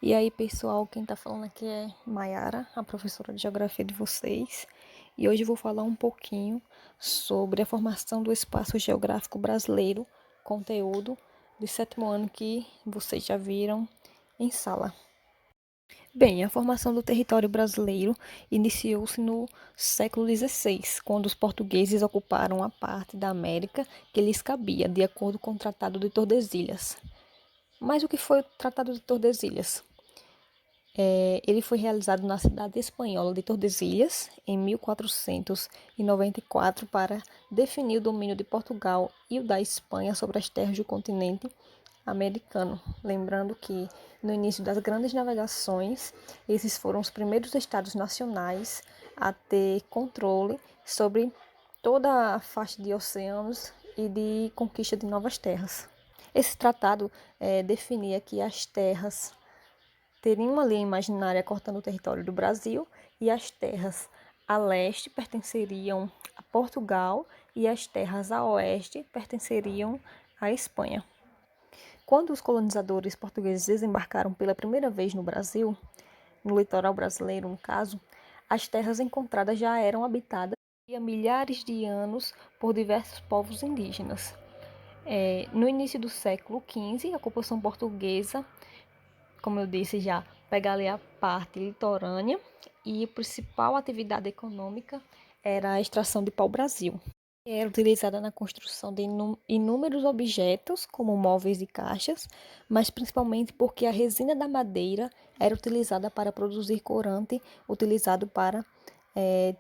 E aí, pessoal, quem tá falando aqui é Maiara, a professora de geografia de vocês. E hoje eu vou falar um pouquinho sobre a formação do espaço geográfico brasileiro, conteúdo do sétimo ano que vocês já viram em sala. Bem, a formação do território brasileiro iniciou-se no século XVI, quando os portugueses ocuparam a parte da América que lhes cabia, de acordo com o Tratado de Tordesilhas. Mas o que foi o Tratado de Tordesilhas? Ele foi realizado na cidade espanhola de Tordesilhas, em 1494, para definir o domínio de Portugal e o da Espanha sobre as terras do continente americano. Lembrando que, no início das grandes navegações, esses foram os primeiros estados nacionais a ter controle sobre toda a faixa de oceanos e de conquista de novas terras. Esse tratado definia que as terras teriam uma linha imaginária cortando o território do Brasil e as terras a leste pertenceriam a Portugal e as terras a oeste pertenceriam à Espanha. Quando os colonizadores portugueses desembarcaram pela primeira vez no Brasil, no litoral brasileiro no caso, as terras encontradas já eram habitadas há milhares de anos por diversos povos indígenas. No início do século XV, a ocupação portuguesa, como eu disse já, pega ali a parte litorânea e a principal atividade econômica era a extração de pau-brasil. Era utilizada na construção de inúmeros objetos, como móveis e caixas, mas principalmente porque a resina da madeira era utilizada para produzir corante, utilizado para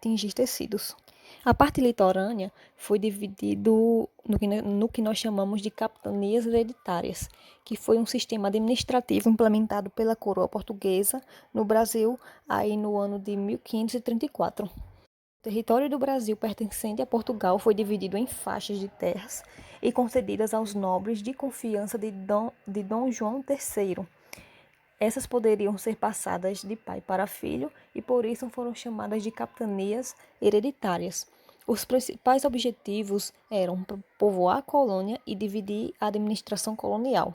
tingir tecidos. A parte litorânea foi dividido no que nós chamamos de capitanias hereditárias, que foi um sistema administrativo implementado pela coroa portuguesa no Brasil aí no ano de 1534. O território do Brasil pertencente a Portugal foi dividido em faixas de terras e concedidas aos nobres de confiança de Dom João III. Essas poderiam ser passadas de pai para filho e por isso foram chamadas de capitanias hereditárias. Os principais objetivos eram povoar a colônia e dividir a administração colonial.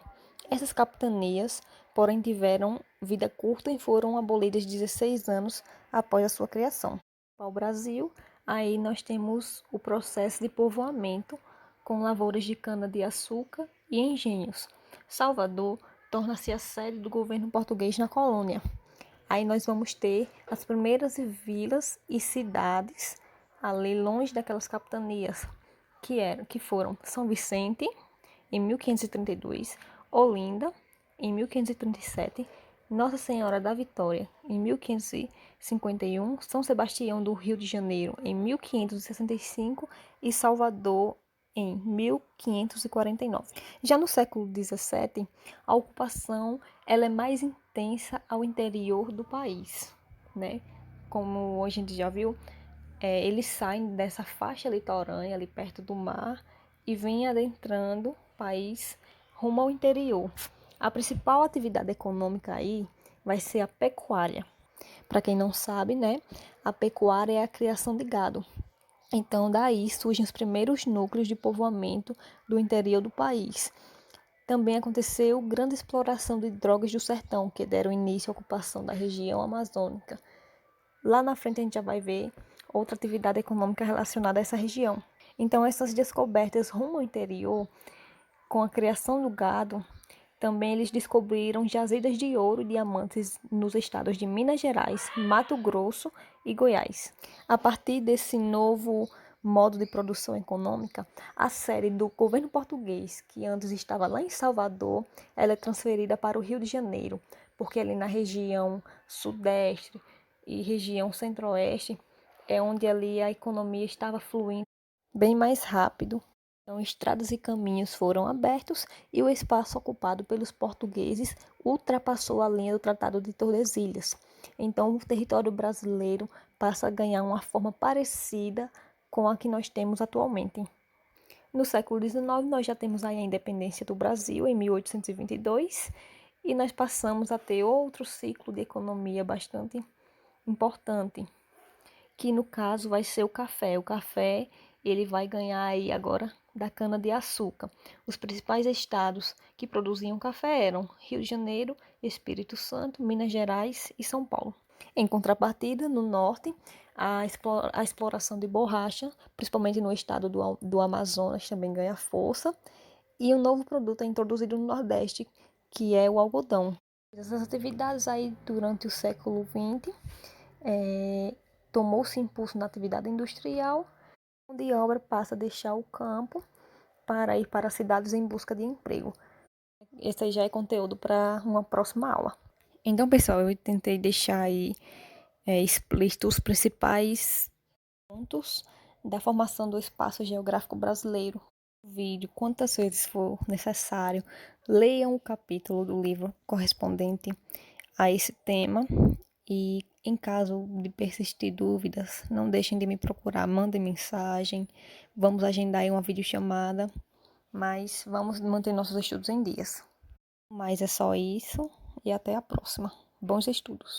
Essas capitanias, porém, tiveram vida curta e foram abolidas 16 anos após a sua criação. Para o Brasil, aí nós temos o processo de povoamento com lavouras de cana-de-açúcar e engenhos. Salvador torna-se a sede do governo português na colônia. Aí nós vamos ter as primeiras vilas e cidades ali longe daquelas capitanias, que foram São Vicente, em 1532, Olinda, em 1537, Nossa Senhora da Vitória, em 1551, São Sebastião do Rio de Janeiro, em 1565 e Salvador, em 1549. Já no século XVII, a ocupação ela é mais intensa ao interior do país, né? Como a gente já viu, eles saem dessa faixa litorânea ali perto do mar e vêm adentrando o país rumo ao interior. A principal atividade econômica aí vai ser a pecuária. Para quem não sabe, né, a pecuária é a criação de gado. Então, daí surgem os primeiros núcleos de povoamento do interior do país. Também aconteceu grande exploração de drogas do sertão, que deram início à ocupação da região amazônica. Lá na frente a gente já vai ver outra atividade econômica relacionada a essa região. Então, essas descobertas rumo ao interior, com a criação do gado, também eles descobriram jazidas de ouro e diamantes nos estados de Minas Gerais, Mato Grosso e Goiás. A partir desse novo modo de produção econômica, a sede do governo português, que antes estava lá em Salvador, ela é transferida para o Rio de Janeiro, porque ali na região sudeste e região centro-oeste é onde ali a economia estava fluindo bem mais rápido. Então, estradas e caminhos foram abertos e o espaço ocupado pelos portugueses ultrapassou a linha do Tratado de Tordesilhas. Então, o território brasileiro passa a ganhar uma forma parecida com a que nós temos atualmente. No século XIX, nós já temos aí a independência do Brasil, em 1822, e nós passamos a ter outro ciclo de economia bastante importante, que no caso vai ser o café. O café ele vai ganhar aí agora da cana-de-açúcar. Os principais estados que produziam café eram Rio de Janeiro, Espírito Santo, Minas Gerais e São Paulo. Em contrapartida, no norte, a exploração de borracha, principalmente no estado do Amazonas, também ganha força. E um novo produto é introduzido no Nordeste, que é o algodão. Essas atividades aí durante o século XX tomou-se impulso na atividade industrial, onde a obra passa a deixar o campo para ir para as cidades em busca de emprego. Esse aí já é conteúdo para uma próxima aula. Então, pessoal, eu tentei deixar aí explícito os principais pontos da formação do espaço geográfico brasileiro. Vídeo, quantas vezes for necessário, leiam o capítulo do livro correspondente a esse tema e, em caso de persistir dúvidas, não deixem de me procurar, mandem mensagem, vamos agendar aí uma videochamada, mas vamos manter nossos estudos em dias. Mas é só isso e até a próxima. Bons estudos!